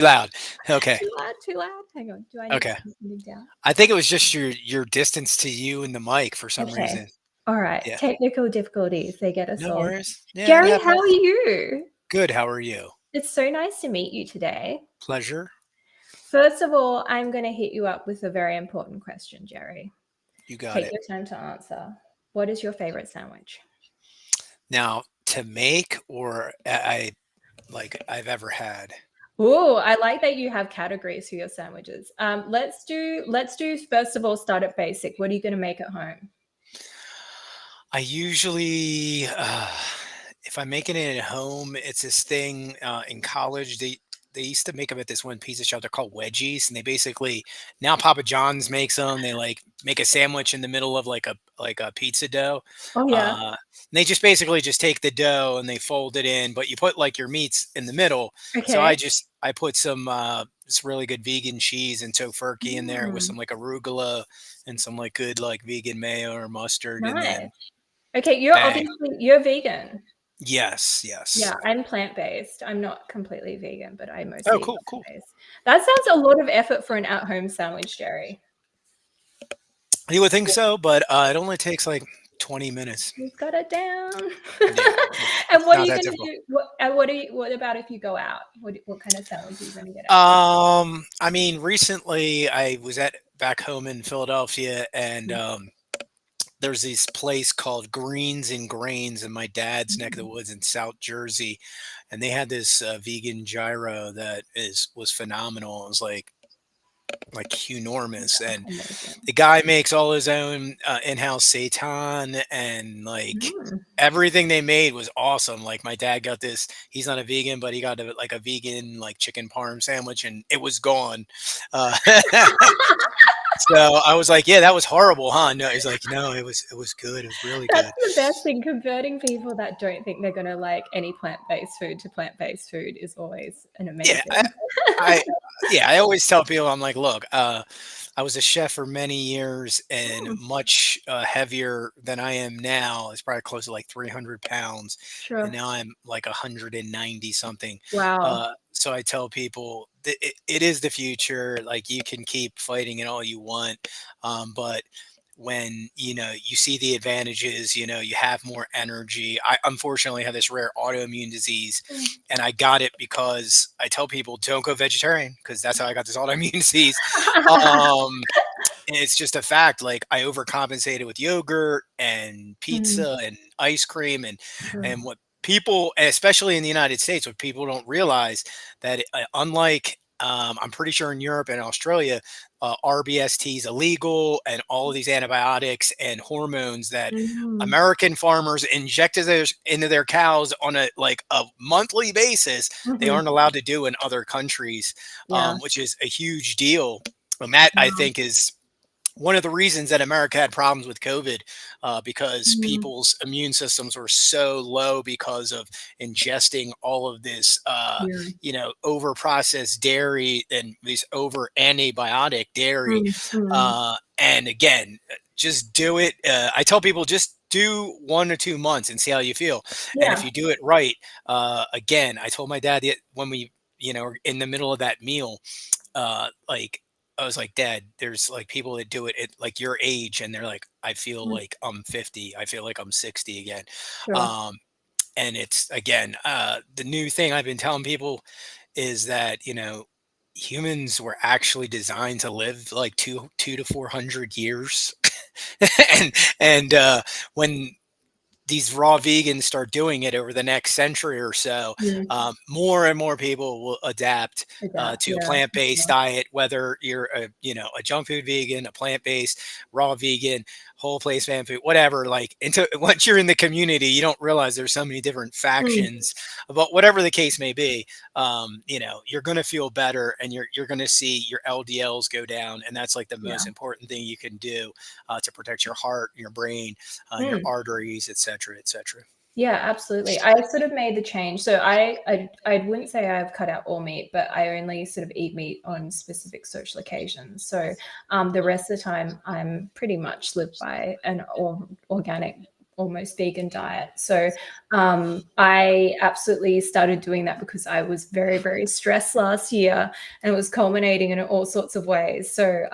Loud. Okay. Too loud, too loud. Hang on. Do I need to Okay. turn something down? I think it was just your distance to you and the mic for some Okay. reason. All right. Yeah. Technical difficulties. They get us No all. worries. Yeah, it Jerry, how are happens. you? Good. How are you? It's so nice to meet you today. Pleasure. First of all, I'm going to hit you up with a very important question, Jerry. You got Take it. your time to answer. What is your favorite sandwich? Now, to make or like I've ever had. Oh, I like that you have categories for your sandwiches. Let's do first of all start at basic. What are you going to make at home? I usually, if I'm making it at home, it's this thing in college. They used to make them at this one pizza shop. They're called wedgies, and they basically now Papa John's makes them. They like make a sandwich in the middle of like a pizza dough. Oh yeah. And they just basically just take the dough and they fold it in, but you put like your meats in the middle. So Okay. I put some this really good vegan cheese and tofurkey in there with Mm, some like arugula and some like good like vegan mayo or mustard, and nice. then Okay, bang. you're vegan. Yes, yes. Yeah, I'm plant-based. I'm not completely vegan, but I Oh, mostly eat cool, cool. plant-based. That sounds a lot of effort for an at-home sandwich, Jerry. You would think so, but it only takes like 20 minutes. You've got it down. Yeah, yeah. And It's what are not you that gonna difficult. do? What about if you go out? What kind of sandwich are you gonna get out? I mean, recently I was at back home in Philadelphia, and there's this place called Greens and Grains in my dad's neck of the Mm, woods in South Jersey, and they had this vegan gyro that is was phenomenal. It was like enormous, and amazing. the guy makes all his own in-house seitan, and like Mm. everything they made was awesome. Like my dad got this, he's not a vegan, but he got like a vegan like chicken parm sandwich and it was gone. uh, so I was like, yeah, that was horrible, huh? No, he's like, no, it was good, it was really That's good. the best thing. Converting people that don't think they're gonna like any plant-based food to plant-based food is always an Yeah, amazing. I yeah, I always tell people, I'm like, look, I was a chef for many years and Mm, much heavier than I am now. It's probably close to like 300 pounds, and sure. now I'm like 190 something. Wow. So I tell people that it is the future. Like you can keep fighting it all you want, but when you see the advantages, you have more energy. I unfortunately have this rare autoimmune disease, Mm. and I got it because I tell people don't go vegetarian because that's how I got this autoimmune disease. And it's just a fact. Like I overcompensated with yogurt and Mm, pizza and ice cream, and sure. and what people, especially in the United States, what people don't realize that unlike I'm pretty sure in Europe and Australia, RBST is illegal, and all of these antibiotics and hormones that Mhm. American farmers inject into their cows on a like a monthly basis, they Mhm. aren't allowed to do in other countries, Yeah. which is a huge deal. And that I Wow. think is one of the reasons that America had problems with COVID, because Mm, people's immune systems were so low because of ingesting all of this, yeah. over processed dairy and these over antibiotic dairy. Mm, mm. And again, just do it. I tell people just do 1 or 2 months and see how you feel. And if Yeah. you do it right, again, I told my dad when we, are in the middle of that meal, like I was like, Dad, there's like people that do it at like your age, and they're like, I feel Mm, like I'm 50. I feel like I'm 60 again. sure. Um, and it's again, the new thing I've been telling people is that humans were actually designed to live like two to 400 years, and when these raw vegans start doing it over the next century or so, Mm. more and more people will adapt Adapt. to a Yeah. plant-based Sure. diet, whether you're a junk food vegan, a plant-based, raw vegan, whole place fan food, whatever. Like into once you're in the community, you don't realize there's so many different Mm, factions about whatever the case may be. You're going to feel better, and you're going to see your LDLs go down, and that's like the yeah. most important thing you can do to protect your heart, your brain, your Mm. arteries, etc., etc. Yeah, absolutely. I sort of made the change. So I wouldn't say I've cut out all meat, but I only sort of eat meat on specific social occasions. So the rest of the time, I'm pretty much live by an organic almost vegan diet. So I absolutely started doing that because I was very, very stressed last year, and it was culminating in all sorts of ways. So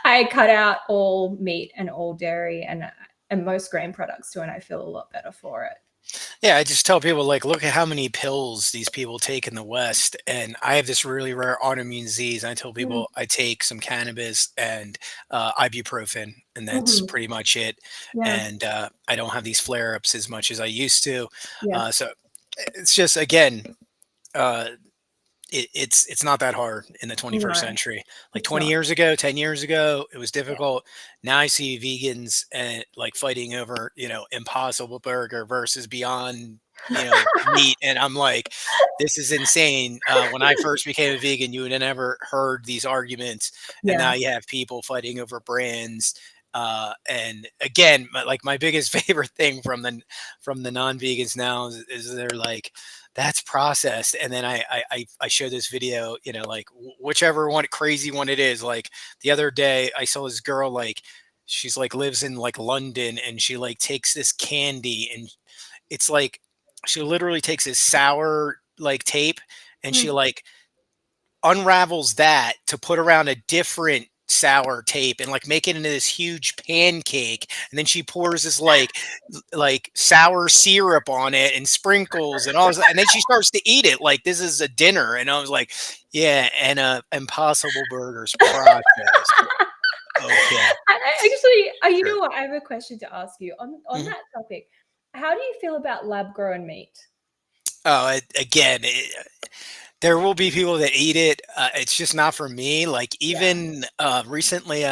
I cut out all meat and all dairy and most grain products too, and I feel a lot better for it. Yeah, I just tell people like, look at how many pills these people take in the West, and I have this really rare autoimmune disease. I tell Mm, people I take some cannabis and ibuprofen, and that's mhm. pretty much it. Yeah, And I don't have these flare ups as much as I used to. yeah, So it's just again, uh, it's not that hard in the 21st no, century. Like it's 20 not. years ago, 10 years ago, it was Yeah, difficult. Now I see vegans and like fighting over, Impossible Burger versus Beyond, meat. And I'm like, this is insane. When I first became a vegan, you would have never heard these arguments. And now yeah, you have people fighting over brands. And again, like my biggest favorite thing from the non-vegans now is they're like, that's processed. And then I show this video, like whichever one crazy one it is. Like the other day I saw this girl, like she's like lives in like London, and she like takes this candy, and it's like she literally takes this sour like tape, and she mm, like unravels that to put around a different sour tape and like make it into this huge pancake, and then she pours this like sour syrup on it and sprinkles and all this, and then she starts to eat it like this is a dinner. And I was like, yeah, and Impossible Burgers processed. Okay. Actually, you Sure. know what? I have a question to ask you on Mhm. that topic. How do you feel about lab grown meat? Oh, again, there will be people that eat it. It's just not for me. Like Yeah. even recently,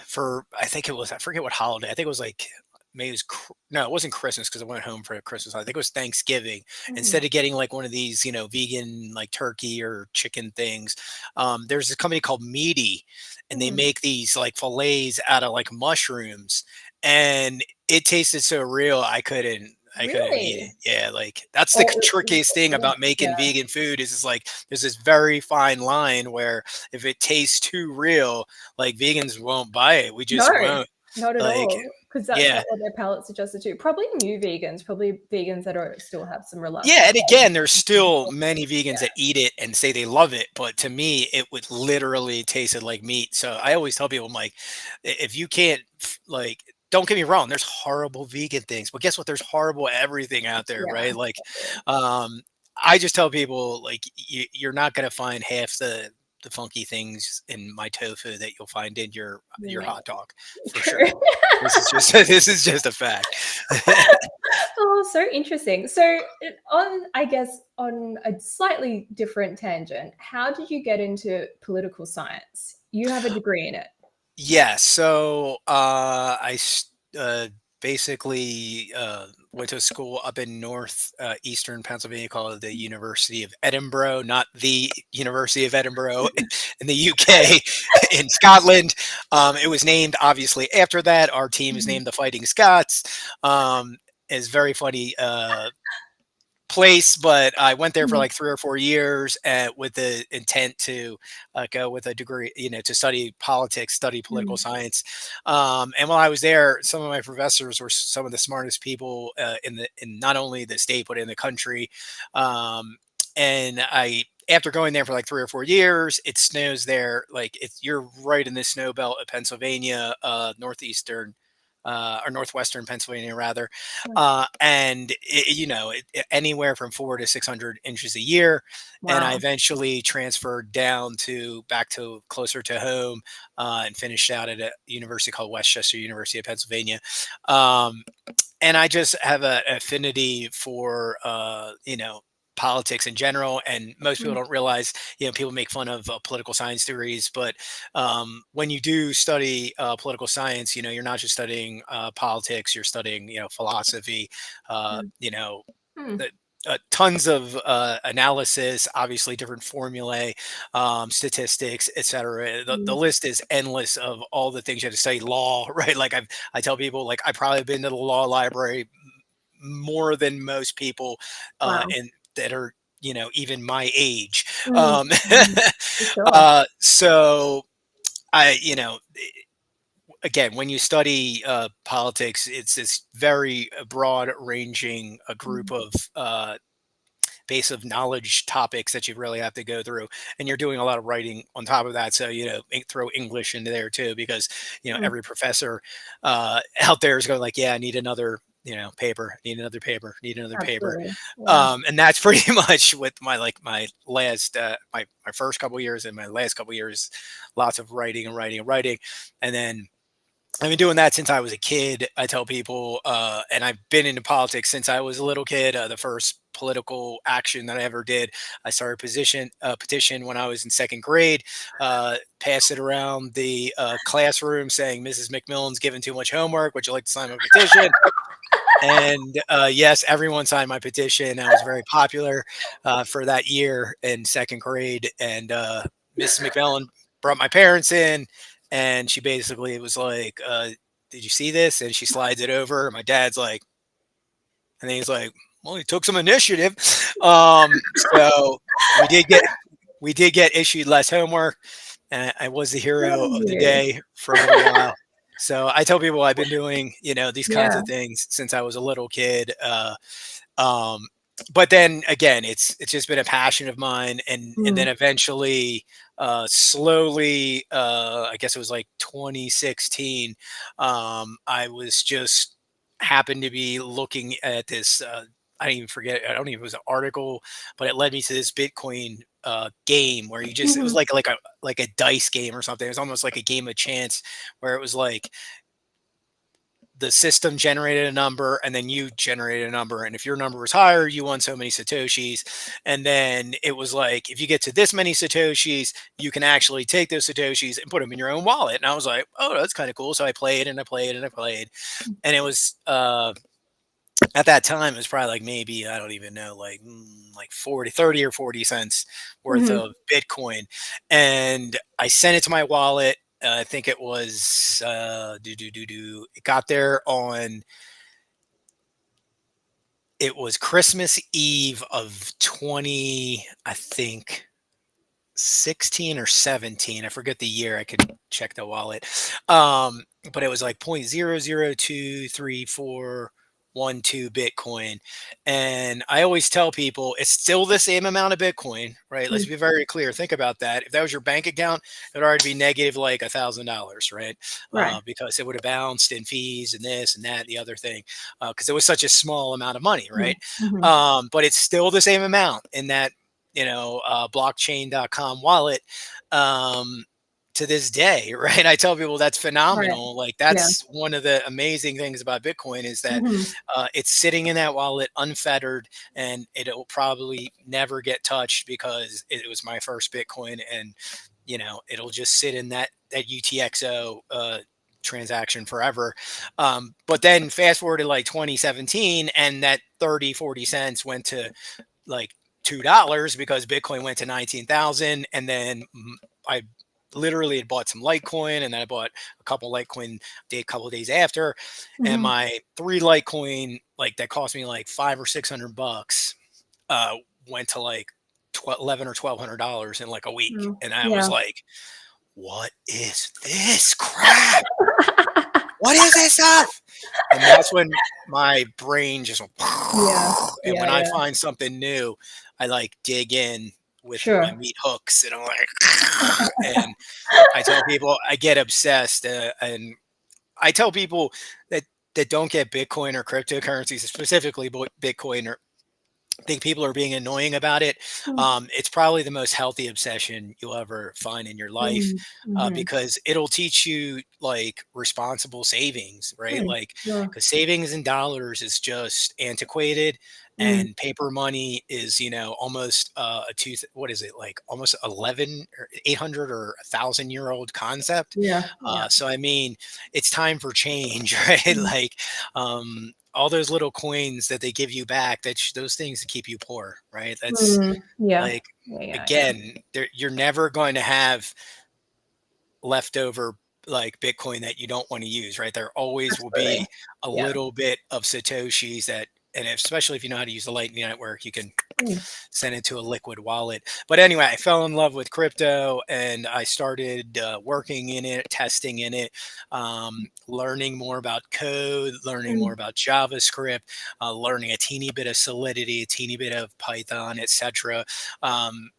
for I think it was, I forget what holiday. I think it was like maybe it was no, it wasn't Christmas because I went home for Christmas. I think it was Thanksgiving. Mhm, Instead of getting like one of these, vegan like turkey or chicken things, there's a company called Meaty, and they mhm. make these like fillets out of like mushrooms, and it tasted so real. I couldn't eat it. Really? Yeah, like that's the Oh, trickiest thing about making yeah. vegan food is like there's this very fine line where if it tastes too real, like vegans won't buy it. We No, just won't. not at Like, all, because that's yeah. not what their palate's adjusted to. Probably new vegans, probably vegans that are still have some Yeah, reluctance. and again, there's still Yeah, many vegans that eat it and say they love it, but to me, it would literally tasted like meat. So I always tell people, I'm like, if you can't, like, don't get me wrong, there's horrible vegan things, but guess what? There's horrible everything out there, yeah, right? Like, um, I just tell people, like, you're not gonna find half the funky things in my tofu that you'll find in your yeah, hot dog for true. sure. This is just this is just a fact. Oh, so interesting. So, I guess, on a slightly different tangent, how did you get into political science? You have a degree in it. Yeah, so basically went to a school up in north eastern Pennsylvania called the University of Edinburgh, not the University of Edinburgh in the UK, in Scotland. It was named obviously after that. Our team is Mhm, named the Fighting Scots. Is very funny. Place, but I went there for mhm, like 3 or 4 years with the intent to go with a degree, to study politics, study political mm. science. And while I was there, some of my professors were some of the smartest people in not only the state but in the country. And after going there for like 3 or 4 years, it snows there. Like you're right in the snow belt of Pennsylvania, northeastern. Or northwestern Pennsylvania, rather, Mm. and anywhere from 400 to 600 inches a year. And I Wow. eventually transferred down to back to closer to home, and finished out at a university called Westchester University of Pennsylvania. Um, and I just have an affinity for politics in general. And most people Mm, don't realize, people make fun of political science degrees, but when you do study political science, you're not just studying politics, you're studying philosophy, mm, mm, uh, tons of analysis, obviously different formulae, statistics, etc. The mm. list is endless of all the things you have to study. Law, right? Like I tell people, like I probably been to the law library more than most people, Wow. and that are even my age. Mm, Um, mm. For sure. so I again, when you study politics, it's this very broad ranging a group Mhm. of base of knowledge topics that you really have to go through, and you're doing a lot of writing on top of that. So throw English into there too, because Mhm. every professor out there is going like, yeah, I need another paper, need another paper, need another paper. Absolutely. Yeah. And that's pretty much with my last my first couple years and my last couple years, lots of writing and writing and writing. And then I've been doing that since I was a kid. I tell people, and I've been into politics since I was a little kid. The first political action that I ever did, I started petition when I was in second grade. Pass it around the classroom saying, "Mrs. McMillan's given too much homework. Would you like to sign my petition?" And yes, everyone signed my petition. I was very popular for that year in second grade. And Mrs. McMillan brought my parents in, and she basically was like, "Did you see this?" And she slides it over. My dad's like, and he's like, "Well, he took some initiative." So we did get issued less homework, and I was the hero Love of the you. day for a little while. So I tell people I've been doing, these kinds Yeah. of things since I was a little kid. Um, but then again, it's just been a passion of mine, and then Mm. eventually, slowly, I guess it was like 2016. I was just happened to be looking at this. I don't even forget. I don't even it was an article, but it led me to this Bitcoin game where it was Mhm. like a dice game or something. It was almost like a game of chance where it was like the system generated a number and then you generated a number, and if your number was higher you won so many satoshis, and then it was like if you get to this many satoshis you can actually take those satoshis and put them in your own wallet. And I was like, oh, that's kind of cool. So I played and I played and I played, and it was at that time it was probably like maybe I don't even know like 40, 30 or 40 cents worth Mhm. of Bitcoin. And I sent it to my wallet. I think it was it got there on it was Christmas Eve of 20, I think 16 or 17. I forget the year. I could check the wallet. But it was like 0.00233412 Bitcoin. And I always tell people it's still the same amount of Bitcoin, right? Let's Mm. be very clear. Think about that. If that was your bank account, it would already be negative like $1,000, right? Right. Because it would have bounced in fees and this and that, and the other thing, because it was such a small amount of money, Mhm. right? Mhm. But it's still the same amount in that blockchain.com wallet um, to this day, right? I tell people that's Right. phenomenal. Like Yeah. that's one of the amazing things about Bitcoin is that Mhm. it's sitting in that wallet unfettered, and it'll probably never get touched because it was my first Bitcoin, and it'll just sit in that UTXO transaction forever. But then fast forward to like 2017, and that 30-40 cents went to like $2 because Bitcoin went to 19,000. And then I literally had bought some Litecoin, and then I bought a couple Litecoin a couple of days after. And Mhm. my three Litecoin, like that cost me like 500 or 600 bucks, uh, went to like 11 or $1,200 in like a week. Mm. And I was Yeah. like, what is this crap? What is this stuff? And that's when my brain just went, Yeah. and Yeah, when I yeah. find something new, I like dig in with my Sure. meat hooks, and I'm like, and I tell people I get obsessed, and I tell people that don't get Bitcoin or cryptocurrencies, specifically Bitcoin, or think people are being annoying about it. Mm. It's probably the most healthy obsession you'll ever find in your life, Mm. Mhm. because it'll teach you like responsible savings, right? Mm. Like, Sure. because savings in dollars is just antiquated, Mm. and paper money is, almost what is it, like almost 11 or 800 or 1,000 year old concept. Yeah. Yeah. So I mean, it's time for change, right? Mm. Like, all those little coins that they give you back, those things keep you poor, right? That's Mm. Yeah. like, Yeah, yeah, yeah. again, you're never going to have leftover like Bitcoin that you don't want to use, right? There always will Absolutely. be a Yeah. little bit of Satoshis that and especially if you know how to use the Lightning Network, you can Mm, send it to a liquid wallet. But anyway, I fell in love with crypto and I started working in it, testing in it, learning more about code, learning more mm, about JavaScript, learning a teeny bit of Solidity, a teeny bit of Python, etc. Um,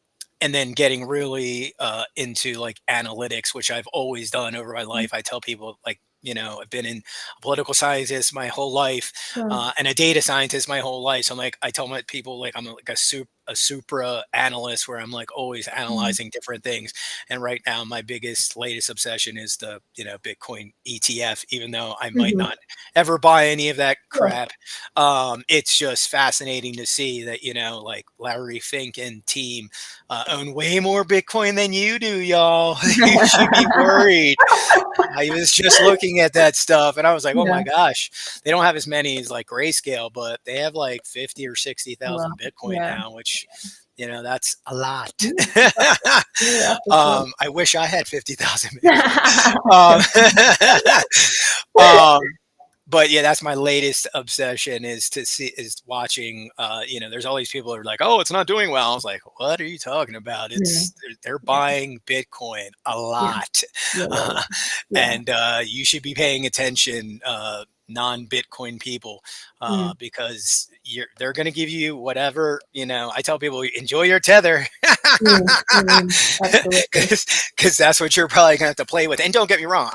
and then getting really into like analytics, which I've always done over my mm. life. I tell people like, I've been in a political scientist my whole life, Sure. and a data scientist my whole life. So I'm like, I tell my people like I'm like a supra analyst where I'm like always Mm, analyzing different things. And right now, my biggest latest obsession is the Bitcoin ETF. Even though I might mhm. not ever buy any of that Sure. crap, it's just fascinating to see that like Larry Fink and team own way more Bitcoin than you do, y'all. You should be worried. I was just looking at that stuff and I was like, oh Yeah, my gosh, they don't have as many as like Grayscale, but they have like 50 or a lot. 60,000 Bitcoin Yeah. now, which, that's a lot. Mm, yeah, for sure. I wish I had 50,000 Bitcoin. Um, um, but yeah, that's my latest obsession is watching. There's all these people who are like, "Oh, it's not doing well." I was like, "What are you talking about? Mm, They're yeah, buying Bitcoin a yeah, lot, yeah, yeah, yeah. Yeah. and you should be paying attention, non-Bitcoin people, Mm, because they're going to give you whatever. I tell people, enjoy your tether, absolutely. because that's what you're probably going to have to play with. And don't get me wrong,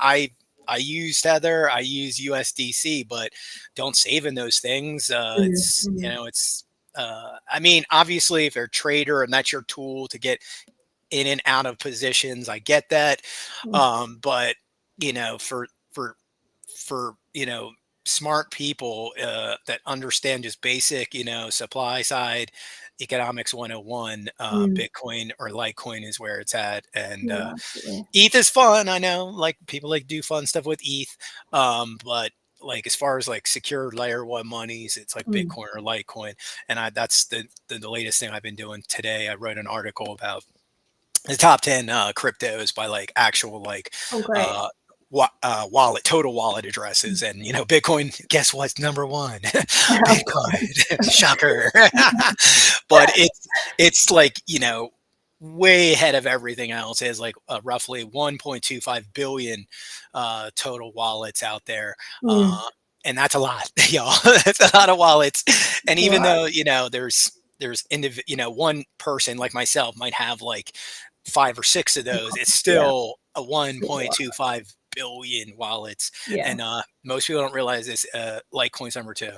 I use Tether, I use USDC, but don't save in those things. Mm, It's mm, I mean, obviously, if you're a trader and that's your tool to get in and out of positions, I get that. mm, But for for smart people that understand just basic supply side economics 101, mm. Bitcoin or Litecoin is where it's at. And Yeah, absolutely. ETH is fun. I know, like people like do fun stuff with ETH, but like as far as like secure layer one monies, it's like Mm. Bitcoin or Litecoin. And that's the latest thing I've been doing today. I wrote an article about the top 10 cryptos by like actual like Oh, great. uh, wallet total wallet addresses. And Bitcoin, guess what's number one? Of course. Bitcoin. Shocker. But it's like way ahead of everything else. It has like roughly 1.25 billion total wallets out there. Mm, Uh, and that's a lot, y'all. That's a lot of wallets. And a even lot. though one person like myself might have like five or six of those, it's Yeah, still a still a lot. 1.25 billion wallets. Yeah. And most people don't realize this. Litecoin's number two.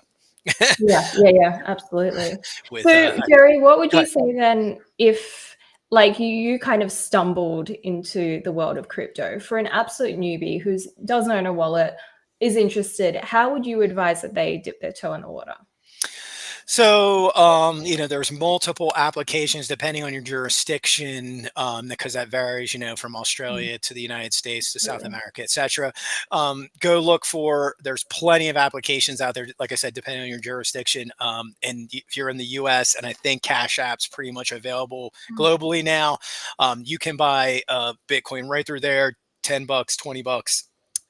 Yeah, yeah, yeah, absolutely. With So, Jerry, what would go you ahead. say then if like you kind of stumbled into the world of crypto for an absolute newbie who doesn't own a wallet, is interested, how would you advise that they dip their toe in the water? So, there's multiple applications depending on your jurisdiction, because that varies, from Mm, Australia to the United States to South absolutely. America, etc. Go look for. There's plenty of applications out there. Like I said, depending on your jurisdiction. If you're in the U.S., and I think Cash App's pretty much available Mm, globally now, you can buy Bitcoin right through there, $10, $20.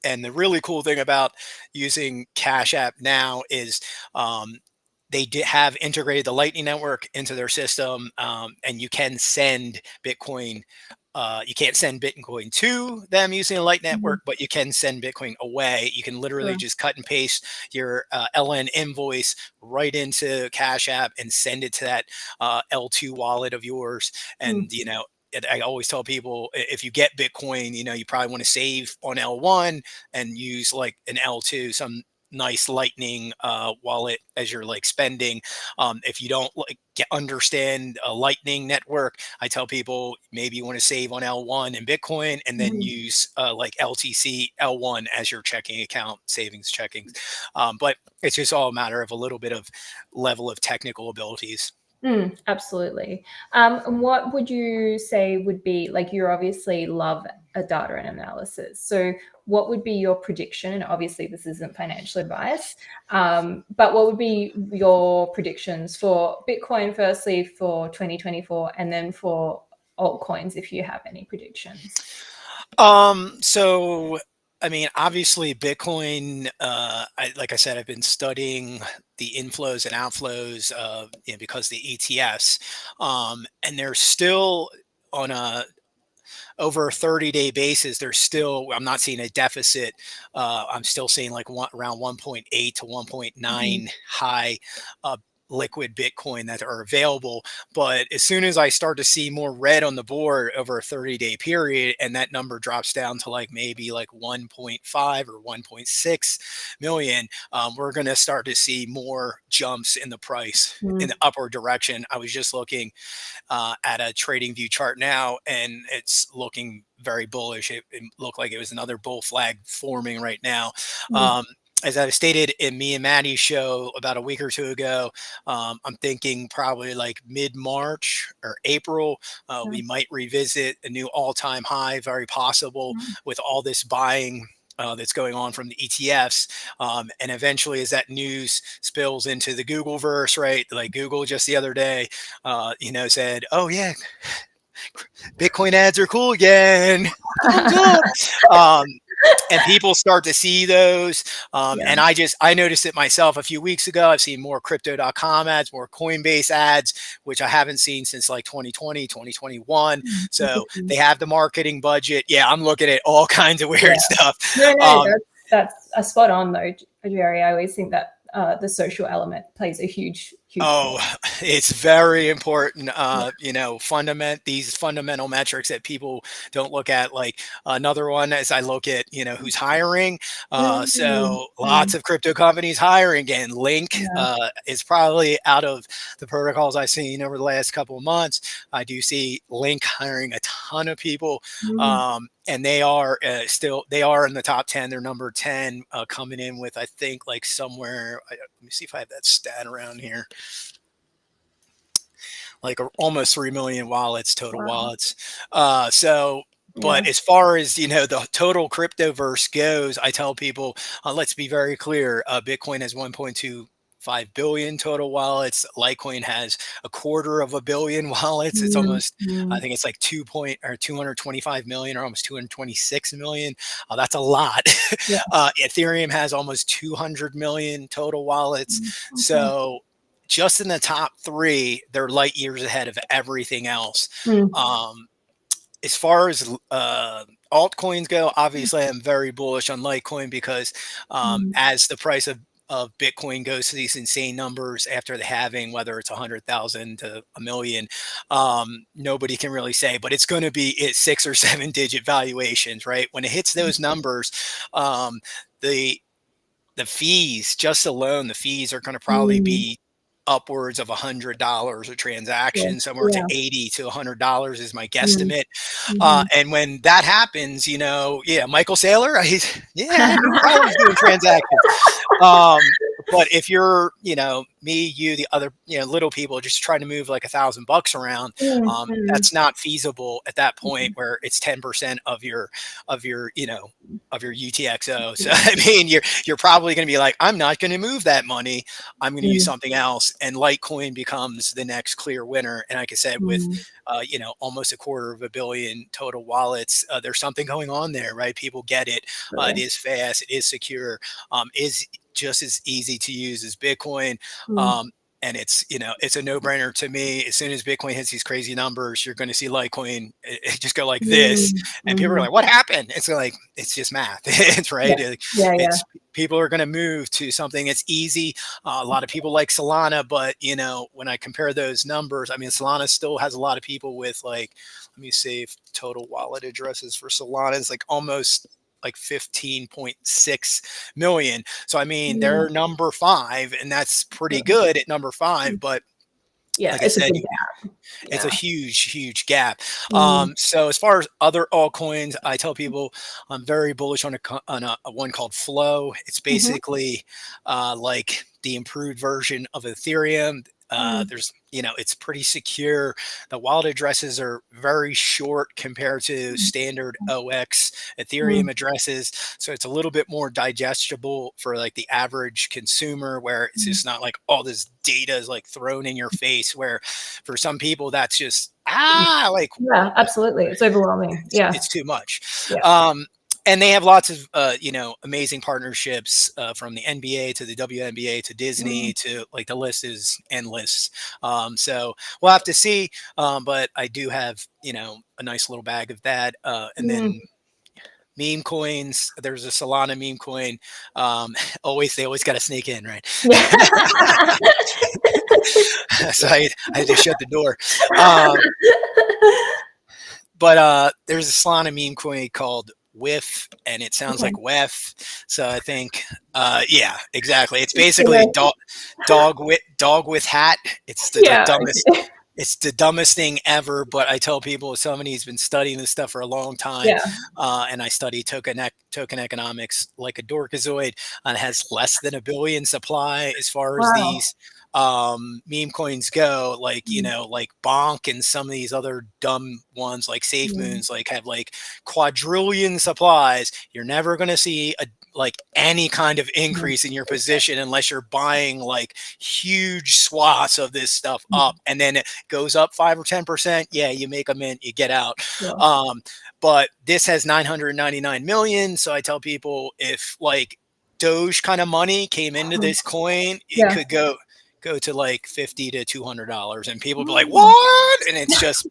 And the really cool thing about using Cash App now is um, they have integrated the Lightning Network into their system, and you can send Bitcoin. You can't send Bitcoin to them using a Light mhm, Network, but you can send Bitcoin away. You can literally sure. just cut and paste your LN invoice right into Cash App and send it to that L2 wallet of yours. Mm, And I always tell people, if you get Bitcoin, you probably want to save on L1 and use like an L2, some nice lightning wallet as you're like spending. If you don't understand a lightning network, I tell people maybe you want to save on L1 and Bitcoin and then mhm. use like LTC L1 as your checking account, savings checkings. But it's just all a matter of a little bit of level of technical abilities. Absolutely. And what would you say would be like you obviously love a data and analysis. So, what would be your prediction? And obviously, this isn't financial advice, but what would be your predictions for Bitcoin, firstly for 2024, and then for altcoins, if you have any predictions? So I mean, obviously, Bitcoin. Like I said, I've been studying the inflows and outflows because the ETFs, and they're still on a over a 30-day basis. There's still I'm not seeing a deficit. I'm still seeing like around 1.8 to Mhm. 1.9 high. Liquid Bitcoin that are available. But as soon as I start to see more red on the board over a 30-day period, and that number drops down to like maybe like 1.5 or 1.6 million, we're going to start to see more jumps in the price in Mm. the upward direction. I was just looking at a trading view chart now, and it's looking very bullish. It looked like it was another bull flag forming right now. Mm. Um, as I stated in me and Maddie's show about a week or two ago, I'm thinking probably like mid March or April, Yeah. we might revisit a new all time high, very possible, Mm. with all this buying. That's going on from the ETFs. And eventually, as that news spills into the Google verse, right? Like Google just the other day, said, "Oh yeah, Bitcoin ads are cool again, cool, cool." Um, and people start to see those. Yeah. And I noticed it myself a few weeks ago. I've seen more crypto.com ads, more Coinbase ads, which I haven't seen since like 2020, 2021. Mm. So Interesting. they have the marketing budget. Yeah, I'm looking at all kinds of Yeah. weird stuff. No, no, Um, that's a spot on though, Jerry. I always think that the social element plays a huge, huge Oh, role. it's very important. Yeah. These fundamental metrics that people don't look at. Like another one, as I look at, who's hiring. Mm. So Mm. lots of crypto companies hiring, and Link Yeah. is probably out of the protocols I've seen over the last couple of months. I do see Link hiring a ton of people, Mm. and they are they are in the top 10. They're number 10, coming in with, I think, like somewhere. Let me see if I have that stat around here, like almost 3 million wallets, total Wow. wallets. So, but Yeah. as far as the total cryptoverse goes, I tell people, let's be very clear. Bitcoin has 1.25 billion total wallets. Litecoin has a quarter of a billion wallets. It's Mm. almost, I Mm. think it's like 225 million or almost 226 million. That's a lot. Yeah. Ethereum has almost 200 million total wallets. Mm. Okay. So just in the top three, they're light years ahead of everything else. Mm. Um, as far as altcoins go, obviously I'm very bullish on Litecoin because Mm. as the price of Bitcoin goes to these insane numbers after the halving, whether it's 100,000 to a million, nobody can really say, but it's going to be at 6 or 7 digit valuations, right? When it hits those numbers, um, the the fees, just alone, the fees are going to probably Mm. be upwards of $100 a Yeah. transaction, somewhere to Yeah. 80 to $100 is my Mm. guesstimate. Mhm. And when that happens, yeah, Michael Saylor, he's, yeah, I have no problems doing transactions. Um, but if you're, me, you, the other, little people just trying to move like $1,000 around, Mm. Mm. that's not feasible at that point Mhm. where it's 10% of your, of your UTXO. So I mean, you're probably going to be like, I'm not going to move that money. I'm going to use Mm. something else, and Litecoin becomes the next clear winner. And like I said, with Mm. almost a quarter of a billion total wallets, there's something going on there, right? People get it. It Really. is fast. It is secure. Is just as easy to use as Bitcoin. Mm. Um, and it's a no-brainer to me. As soon as Bitcoin hits these crazy numbers, you're going to see Litecoin just go like this, Mm. and people are Mhm. like, "What happened?" It's like it's just math. It's Yeah. right. Yeah, yeah. It's people are going to move to something that's easy. A lot of people like Solana, but when I compare those numbers, I mean, Solana still has a lot of people with like, let me see if total wallet addresses for Solana is like almost like 15.6 million. So I mean, Mm. they're number 5, and that's pretty good at number 5. But Yeah, like I it's a said, big gap. it's a Yeah. huge gap. Mm. So as far as other altcoins, I tell people I'm very bullish on a one called Flow. It's Mhm. basically like the improved version of Ethereum. Mm. It's pretty secure. The wallet addresses are very short compared to standard OX Mm. Ethereum addresses. So it's a little bit more digestible for like the average consumer, where it's Mm. just not like all this data is like thrown in your face, where for some people that's just like Yeah, absolutely. It's overwhelming. Yeah. it's too much. Yeah. Um, and they have lots of amazing partnerships, from the NBA to the WNBA to Mm, Disney to, like, the list is endless. So we'll have to see. But I do have a nice little bag of that, and mm. then meme coins. There's a Solana meme coin. Um, they always got to sneak in, right? Yeah. So I had to shut the door. Um, but there's a Solana meme coin called Whiff, and it sounds Okay. like Wef. So I think, yeah, exactly. It's You basically know, dog with hat. It's the yeah, dumbest. okay. It's the dumbest thing ever. But I tell people, somebody who's been studying this stuff for a long time, Yeah. and I study token economics like a dorkazoid, and has less than a billion supply as far as Wow. these meme coins go, like Mm, like Bonk and some of these other dumb ones like Safe mm, Moons, like, have like quadrillion supplies. You're never going to see like any kind of mm, increase in your position unless you're buying like huge swaths of this stuff mm. up, and then it goes up 5 or 10%. Yeah, you make a mint, you get out. Sure. um but this has 999 million. So I tell people, if like Doge kind of money came into Mm. this coin, it Yeah. could go to like $50 to $200, and people be like, Mm. "What?" And it's just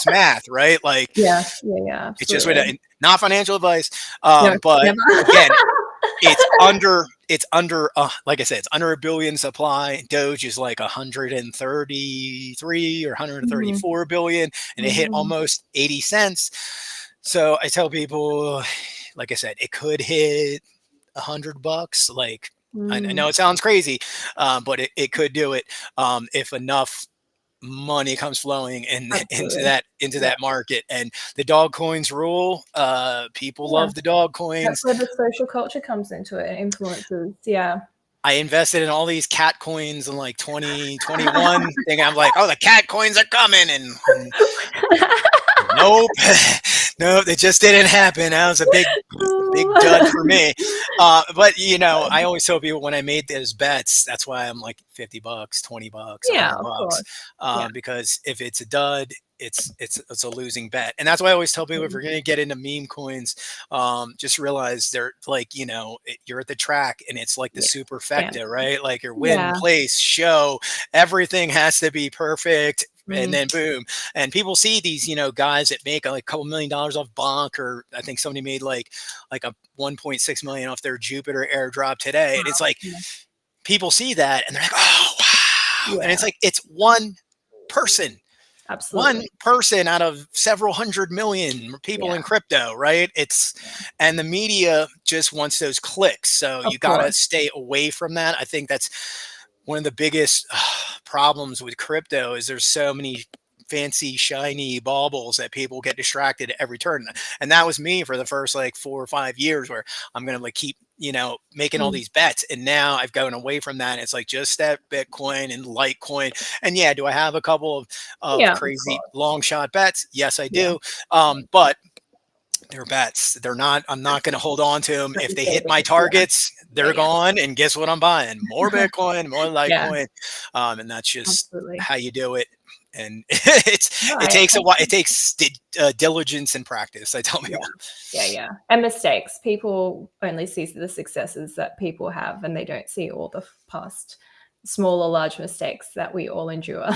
math, right? Like, Yeah. Yeah, yeah, it's just absolutely. not financial advice. No, But never. again, it's under like I said, it's under a billion supply. Doge is like 133 or Mhm, 134 billion, and it hit mhm, almost 80 cents. So I tell people, like I said, it could hit $100. Like, I mm. know it sounds crazy, but it could do it, if enough money comes flowing in into Absolutely. that Yeah. market. And the dog coins rule. People Yeah. love the dog That's coins. where the social culture comes into it and influences. Yeah. I invested in all these cat coins in like 2021, thinking, I'm like, oh, the cat coins are coming, and nope, nope, it just didn't happen. That was a big dud for me. But I always tell people, when I made those bets, that's why I'm like $50, $20, a Yeah, hundred of bucks, course. Yeah. because if it's a dud, it's a losing bet. And that's why I always tell people, if Mm. you're gonna get into meme coins, just realize they're like, you're at the track, and it's like the Yeah. Yeah. superfecta, right? Like your win, Yeah. place, show, everything has to be perfect, and Mm. then boom. And people see these, guys that make like a couple $1 million off Bonk, or I think somebody made like a 1.6 million off their Jupiter airdrop today. And it's Wow. like, Yeah. people see that and they're like, oh wow. And it's Yeah. like, it's person, one Absolutely. person out of several hundred million people in Yeah. crypto, right? Yeah. And the media just wants those clicks. So Of you got to course. stay away from that. I think that's one of the biggest problems with crypto, is there's so many fancy shiny baubles that people get distracted at every turn. And that was me for the first like 4 or 5 years, where I'm gonna like keep making all Mm. these bets. And now I've gone away from that. It's like just that Bitcoin and Litecoin. And yeah, do I have a couple of Yeah, of crazy course. long shot bets? Yes, I Yeah. do. Yeah. But they're bets. They're not. I'm not going to hold on to them. Not If the they hit my savings. Yeah. targets, Yeah, they're yeah. gone. And guess what? I'm buying more Bitcoin, more Yeah, Litecoin, and that's just absolutely. how you do it. And No, it I takes a while. It takes diligence and practice, I tell yeah. people. Yeah, yeah. And mistakes. People only see the successes that people have, and they don't see all the past small or large mistakes that we all endure.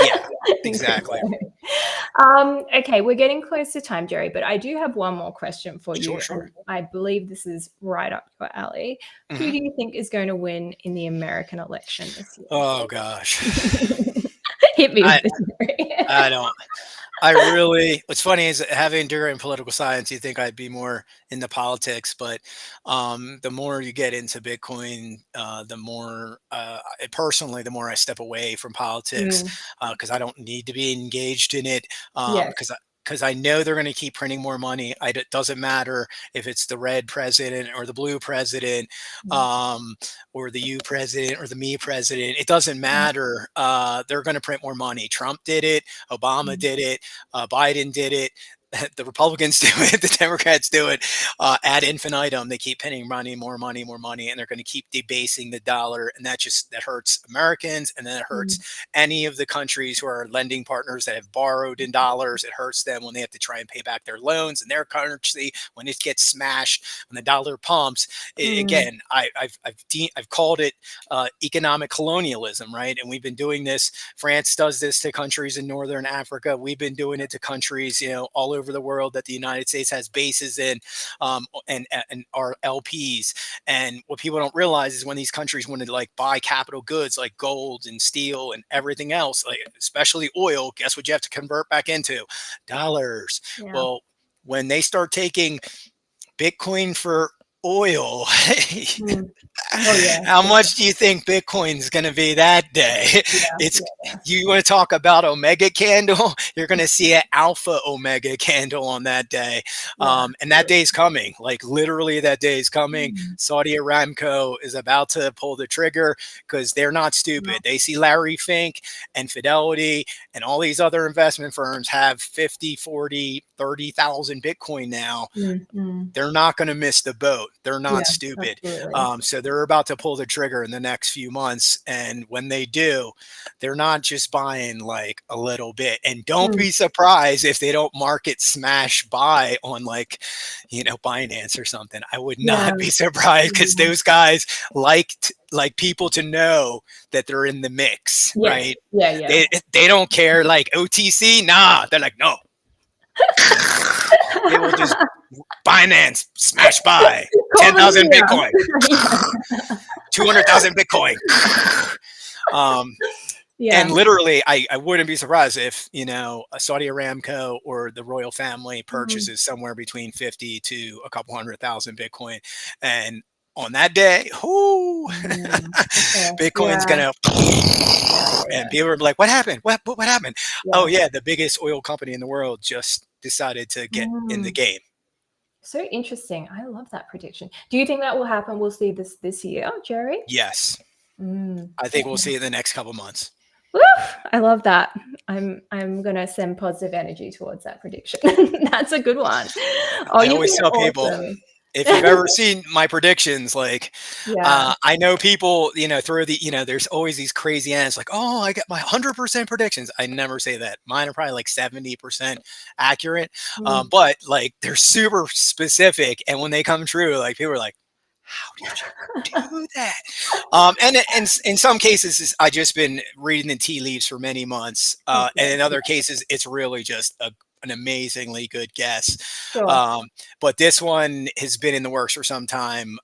Yeah, In exactly. crypto. Okay, we're getting close to time, Jerry, but I do have one more question for Sure, you, sure. and I believe this is right up your alley. Who Hmm. do you think is going to win in the American election this Oh gosh, year? Hit me I with this, Jerry. I don't. I really, what's funny is, having a degree in political science, you think I'd be more into politics, but the more you get into Bitcoin, the more, personally, the more I step away from politics, Mm, because I don't need to be engaged in it, yes. because I know they're going to keep printing more money. It doesn't matter if it's the red president or the blue president, Mm, um, or the you president or the me president. It doesn't mm, matter. They're going to print more money. Trump did it. Obama mm, did it. Biden did it. the Republicans do it, the Democrats do it ad infinitum. They keep printing money, more money, and they're going to keep debasing the dollar, and that hurts Americans, and then it hurts Mm, any of the countries who are lending partners that have borrowed in dollars. It hurts them when they have to try and pay back their loans in their currency when it gets smashed, when the dollar pumps. mm, Again, I've called it economic colonialism, right? And we've been doing this. France does this to countries in northern Africa. We've been doing it to countries, all over the world that the United States has bases in, and are LPs. And what people don't realize is when these countries want to like buy capital goods like gold and steel and everything else, like especially oil, guess what you have to convert back into? Dollars. yeah. Well, when they start taking Bitcoin for oil, Mm. Oh, yeah. how Yeah. much do you think Bitcoin's going to be that day? Yeah. It's Yeah. you want to talk about Omega candle? You're going to see an Alpha Omega candle on that day, Yeah. and that day is coming. Like literally, that day is coming. Mm. Saudi Aramco is about to pull the trigger because they're not Yeah. stupid. They see Larry Fink and Fidelity and all these other investment firms have 50, 40, 30,000 Bitcoin now. Mm, mm. They're not going to miss the boat. They're not Yeah, stupid. absolutely. So they're about to pull the trigger in the next few months. And when they do, they're not just buying like a little bit. And don't Mm. be surprised if they don't market smash buy on like, Binance or something. I would Yeah. not be surprised because Yeah. those guys like people to know that they're in the mix, Yes. right? Yeah, yeah. They don't care like OTC. Nah, they're like, no. They will just Binance, smash buy, Call them 10,000 here. Bitcoin, Yeah. 200,000 Bitcoin. um, and Yeah. literally, I wouldn't be surprised if, a Saudi Aramco or the royal family Mm. purchases somewhere between 50 to a couple 100,000 Bitcoin. And on that day, whoo, Mm. Okay. Bitcoin's Yeah. gonna, Yeah, and yeah, people are like, "What happened? What happened?" Oh yeah. yeah, the biggest oil company in the world just decided to get in the Mm. game. So interesting. I love that prediction. Do you think that will happen? We'll see this year, Jerry? Yes, Mm. I think we'll see it in the next couple months. Woo! I love that. I'm gonna send positive energy towards that prediction. That's a good one. Oh, I you've always been tell people, awesome. if you've ever seen my predictions, like, Yeah. I know people, throw there's always these crazy ends like, oh, I got my 100% predictions. I never say that. Mine are probably like 70% accurate. Mm. But like they're super specific. And when they come true, like people are like, how did you do that? And in some cases, I just been reading the tea leaves for many months. And Okay. in other cases, it's really just an amazingly good guess. Sure. Um, but this one has been in the works for some time.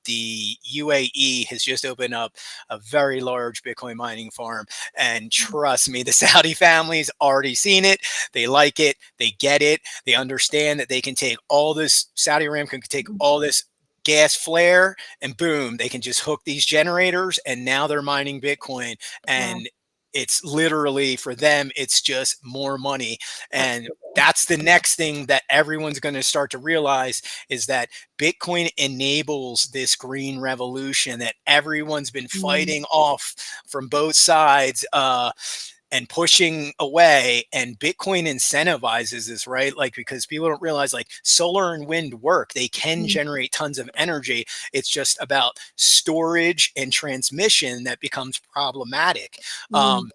The UAE has just opened up a very large Bitcoin mining farm. And trust me, the Saudi family's already seen it. They like it. They get it. They understand that they can take all this, Saudi Aramco can take Mm. all this gas flare and boom, they can just hook these generators and now they're mining Bitcoin. Wow. And it's literally for them, it's just more money. And Absolutely. that's the next thing that everyone's going to start to realize is that Bitcoin enables this green revolution that everyone's been Mm. fighting off from both sides. And pushing away, and Bitcoin incentivizes this, right? Like, because people don't realize like solar and wind work, they can Mm. generate tons of energy. It's just about storage and transmission that becomes problematic. Mm.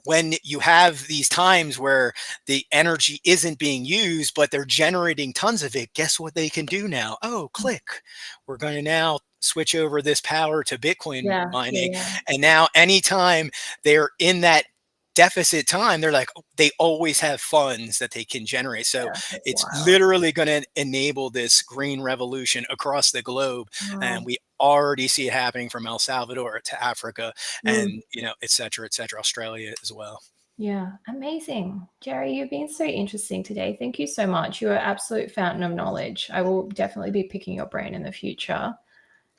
When you have these times where the energy isn't being used, but they're generating tons of it, guess what they can do now? Oh, click. We're going to now switch over this power to Bitcoin Yeah. Yeah. mining. Yeah. And now, anytime they're in that deficit time, they're like, they always have funds that they can generate. So Yeah. That's it's wild. literally going to enable this green revolution across the globe. And Wow. we already see it happening from El Salvador to Africa Mm. and, et cetera, Australia as well. Yeah, amazing. Jerry, you've been so interesting today. Thank you so much. You're an absolute fountain of knowledge. I will definitely be picking your brain in the future.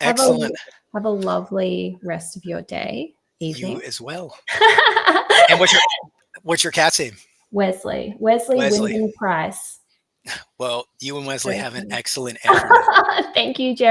Have a Excellent. have a lovely rest of your day, You evening. as well. And what's your cat's name? Wesley Wesley. Wyndham Price. Well, you and Wesley have an Okay. excellent afternoon. Thank you, Jerry.